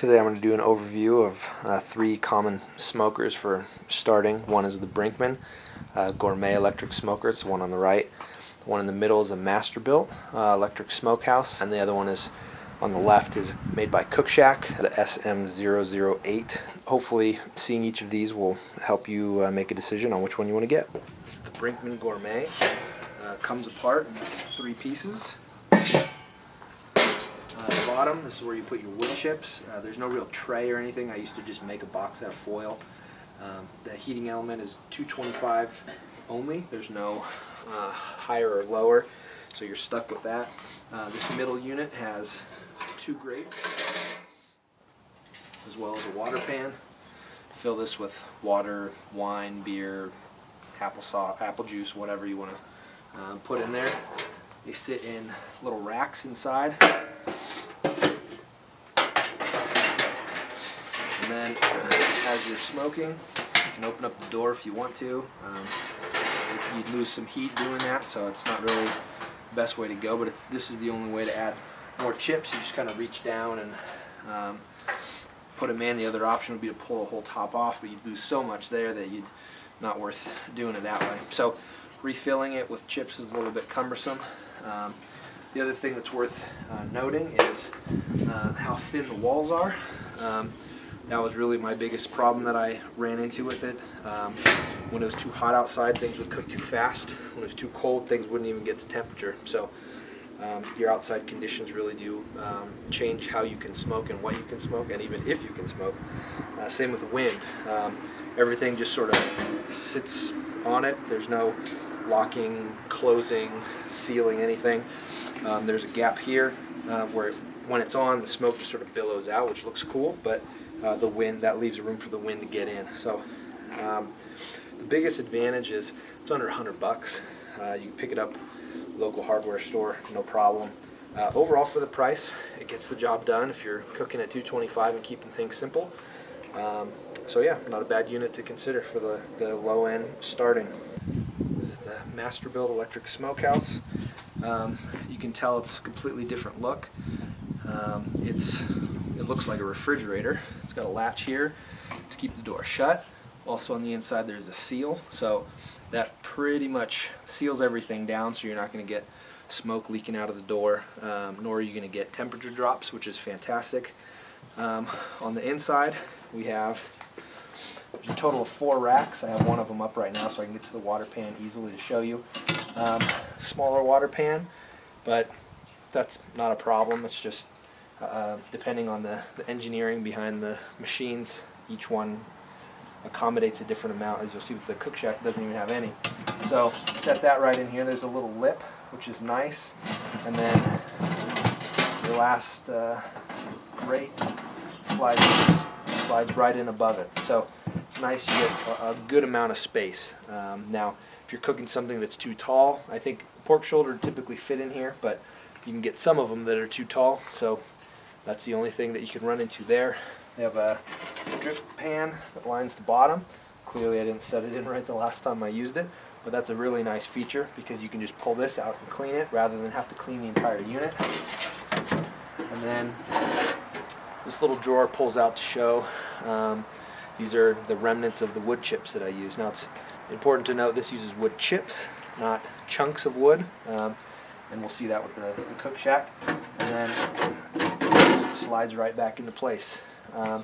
Today I'm going to do an overview of 3 common smokers for starting. One is the Brinkmann Gourmet Electric Smoker. It's the one on the right. The one in the middle is a Masterbuilt Electric Smokehouse, and the other one is on the left is made by Cookshack, the SM008. Hopefully seeing each of these will help you make a decision on which one you want to get. The Brinkmann Gourmet comes apart in 3 pieces. The bottom, this is where you put your wood chips. There's no real tray or anything. I used to just make a box out of foil. The heating element is 225 only. There's no higher or lower, so you're stuck with that. This middle unit has 2 grates, as well as a water pan. Fill this with water, wine, beer, apple juice, whatever you want to put in there. They sit in little racks inside. And then, as you're smoking, you can open up the door if you want to. You'd lose some heat doing that, so it's not really the best way to go, but this is the only way to add more chips. You just kind of reach down and put them in. The other option would be to pull the whole top off, but you'd lose so much there that you'd not worth doing it that way. So refilling it with chips is a little bit cumbersome. The other thing that's worth noting is how thin the walls are. That was really my biggest problem that I ran into with it. When it was too hot outside, things would cook too fast. When it was too cold, things wouldn't even get to temperature. So your outside conditions really do change how you can smoke and what you can smoke, and even if you can smoke. Same with the wind. Everything just sort of sits on it. There's no locking, closing, sealing, anything. There's a gap here where when it's on, the smoke just sort of billows out, which looks cool, but the wind, that leaves room for the wind to get in. So the biggest advantage is it's under $100. You can pick it up at a local hardware store, no problem. Overall, for the price, it gets the job done if you're cooking at 225 and keeping things simple. So yeah, not a bad unit to consider for the low end starting. This is the Masterbuilt Electric Smokehouse. You can tell it's a completely different look. It looks like a refrigerator. It's got a latch here to keep the door shut. Also on the inside there's a seal, so that pretty much seals everything down, so you're not going to get smoke leaking out of the door, nor are you going to get temperature drops, which is fantastic. On the inside we have a total of 4 racks. I have one of them up right now so I can get to the water pan easily to show you. Smaller water pan, but that's not a problem. It's just depending on the engineering behind the machines, each one accommodates a different amount. As you'll see with the Cookshack, doesn't even have any. So set that right in here. There's a little lip, which is nice, and then your last grate slides right in above it. So it's nice, you get a good amount of space. Now, if you're cooking something that's too tall, I think pork shoulder typically fit in here, but you can get some of them that are too tall, so that's the only thing that you can run into there. They have a drip pan that lines the bottom. Clearly I didn't set it in right the last time I used it, but that's a really nice feature because you can just pull this out and clean it rather than have to clean the entire unit. And then this little drawer pulls out to show. These are the remnants of the wood chips that I use. Now it's important to note this uses wood chips, not chunks of wood. And we'll see that with the Cookshack. And then this slides right back into place. Now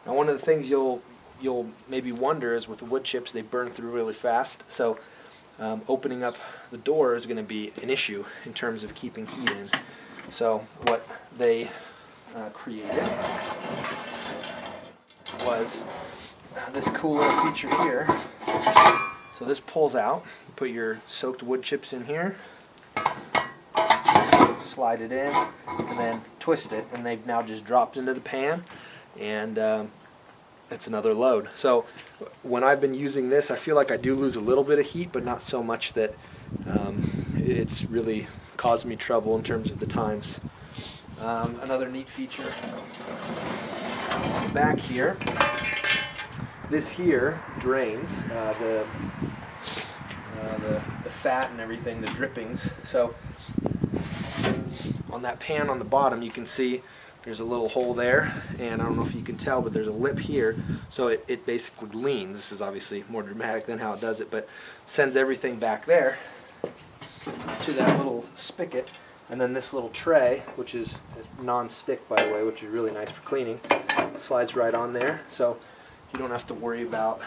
one of the things you'll maybe wonder is with the wood chips, they burn through really fast. So opening up the door is going to be an issue in terms of keeping heat in. So what they created was this cool little feature here. So this pulls out. You put your soaked wood chips in here, slide it in, and then twist it, and they've now just dropped into the pan, and it's another load. So when I've been using this, I feel like I do lose a little bit of heat, but not so much that it's really caused me trouble in terms of the times. Another neat feature on the back here, this here drains the fat and everything, the drippings. So on that pan on the bottom you can see there's a little hole there, and I don't know if you can tell, but there's a lip here, so it basically leans. This is obviously more dramatic than how it does it, but sends everything back there to that little spigot, and then this little tray, which is non-stick by the way, which is really nice for cleaning, slides right on there, so you don't have to worry about,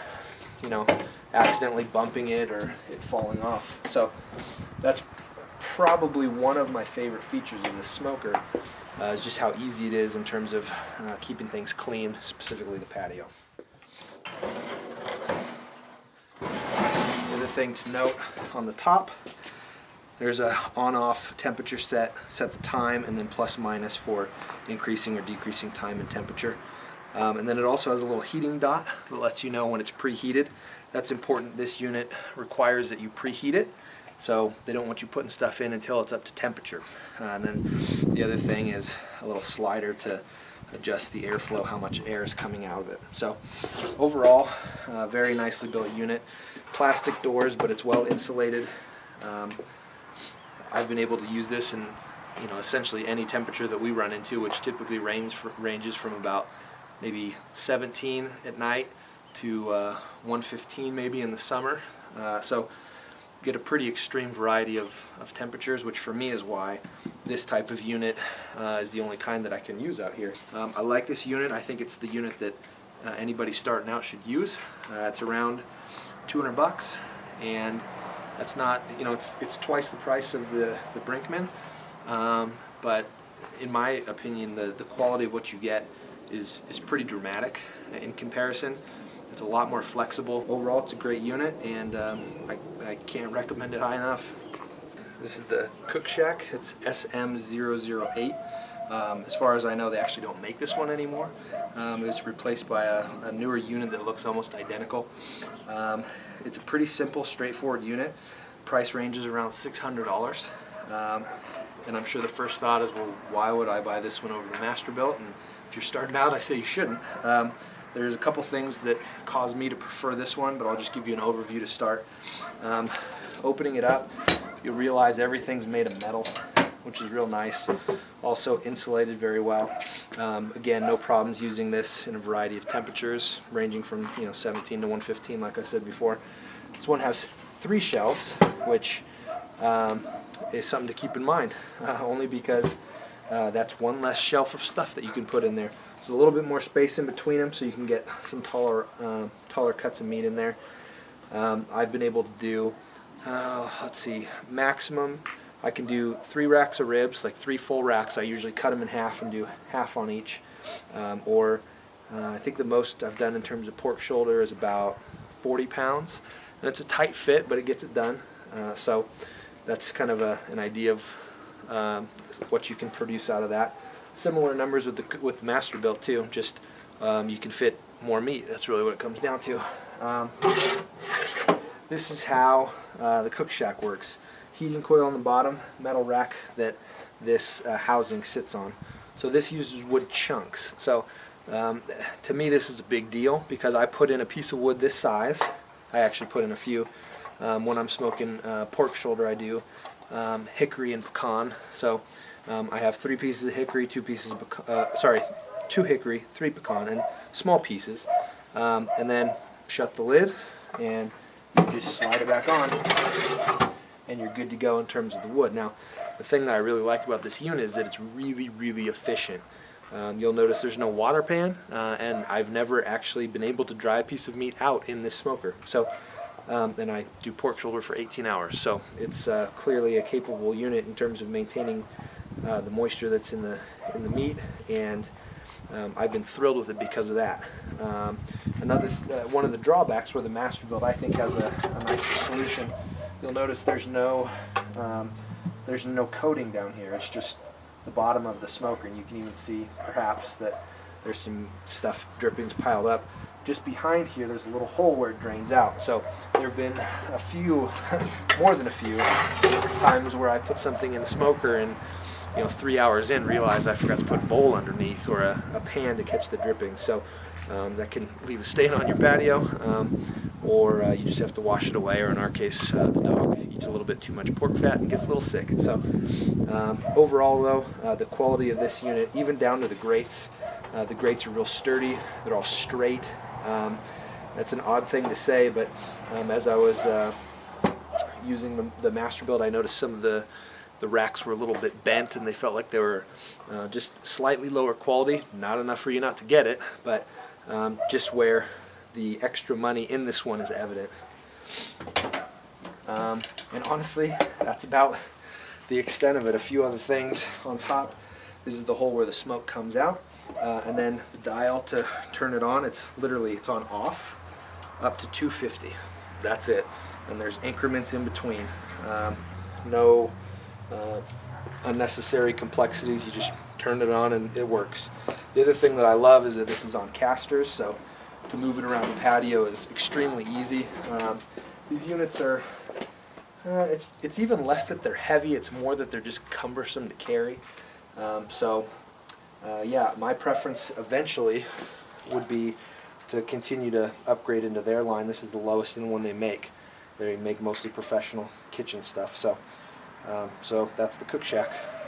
you know, accidentally bumping it or it falling off. So that's probably one of my favorite features of this smoker, is just how easy it is in terms of keeping things clean, specifically the patio. The other thing to note on the top, there's a on-off temperature set the time, and then plus minus for increasing or decreasing time and temperature. And then it also has a little heating dot that lets you know when it's preheated. That's important. This unit requires that you preheat it, so they don't want you putting stuff in until it's up to temperature. And then the other thing is a little slider to adjust the airflow, how much air is coming out of it. So overall, very nicely built unit. Plastic doors, but it's well insulated. I've been able to use this in, you know, essentially any temperature that we run into, which typically ranges from about maybe 17 at night to 115 maybe in the summer. So get a pretty extreme variety of temperatures, which for me is why this type of unit is the only kind that I can use out here. I like this unit. I think it's the unit that anybody starting out should use. It's around 200 bucks, and that's not, you know, it's twice the price of the Brinkmann, but in my opinion the quality of what you get is pretty dramatic in comparison. It's a lot more flexible. Overall, it's a great unit, and I can't recommend it high enough. This is the Cookshack. It's SM008. As far as I know, they actually don't make this one anymore. It was replaced by a newer unit that looks almost identical. It's a pretty simple, straightforward unit. Price range is around $600. And I'm sure the first thought is, well, why would I buy this one over the Masterbuilt? And if you're starting out, I say you shouldn't. There's a couple things that cause me to prefer this one, but I'll just give you an overview to start. Opening it up, you'll realize everything's made of metal, which is real nice. Also insulated very well. Again, no problems using this in a variety of temperatures, ranging from 17 to 115, like I said before. This one has 3 shelves, which is something to keep in mind, only because that's one less shelf of stuff that you can put in there. There's a little bit more space in between them, so you can get some taller cuts of meat in there. I've been able to do, let's see, maximum I can do 3 racks of ribs, like 3 full racks. I usually cut them in half and do half on each. I think the most I've done in terms of pork shoulder is about 40 pounds. And it's a tight fit, but it gets it done. So that's kind of an idea of what you can produce out of that. Similar numbers with the Masterbuilt too. Just you can fit more meat. That's really what it comes down to. This is how the Cookshack works. Heating coil on the bottom, metal rack that this housing sits on. So this uses wood chunks. So to me this is a big deal because I put in a piece of wood this size. I actually put in a few. When I'm smoking pork shoulder, I do hickory and pecan. So I have 3 pieces of hickory, 2 pieces of 2 hickory, 3 pecan, and small pieces. And then shut the lid, and you just slide it back on, and you're good to go in terms of the wood. Now, the thing that I really like about this unit is that it's really, really efficient. You'll notice there's no water pan, and I've never actually been able to dry a piece of meat out in this smoker. So, and I do pork shoulder for 18 hours. So it's clearly a capable unit in terms of maintaining the moisture that's in the meat, and I've been thrilled with it because of that. One of the drawbacks where the Masterbuilt I think has a nice solution. You'll notice there's no coating down here. It's just the bottom of the smoker, and you can even see perhaps that there's some stuff, drippings piled up. Just behind here there's a little hole where it drains out. So there have been a few, more than a few times where I put something in the smoker and 3 hours in, realize I forgot to put a bowl underneath or a pan to catch the dripping. So that can leave a stain on your patio, or you just have to wash it away, or in our case, the dog eats a little bit too much pork fat and gets a little sick. So overall though, the quality of this unit, even down to the grates are real sturdy. They're all straight. That's an odd thing to say, but as I was using the Masterbuilt, I noticed some of the racks were a little bit bent, and they felt like they were just slightly lower quality. Not enough for you not to get it, but just where the extra money in this one is evident. And honestly, that's about the extent of it. A few other things on top. This is the hole where the smoke comes out, and then the dial to turn it on. It's on off up to 250. That's it. And there's increments in between. No unnecessary complexities. You just turn it on and it works. The other thing that I love is that this is on casters, so to move it around the patio is extremely easy. These units are, it's even less that they're heavy, it's more that they're just cumbersome to carry. Yeah, my preference eventually would be to continue to upgrade into their line. This is the lowest end one they make. They make mostly professional kitchen stuff. So that's the Cookshack.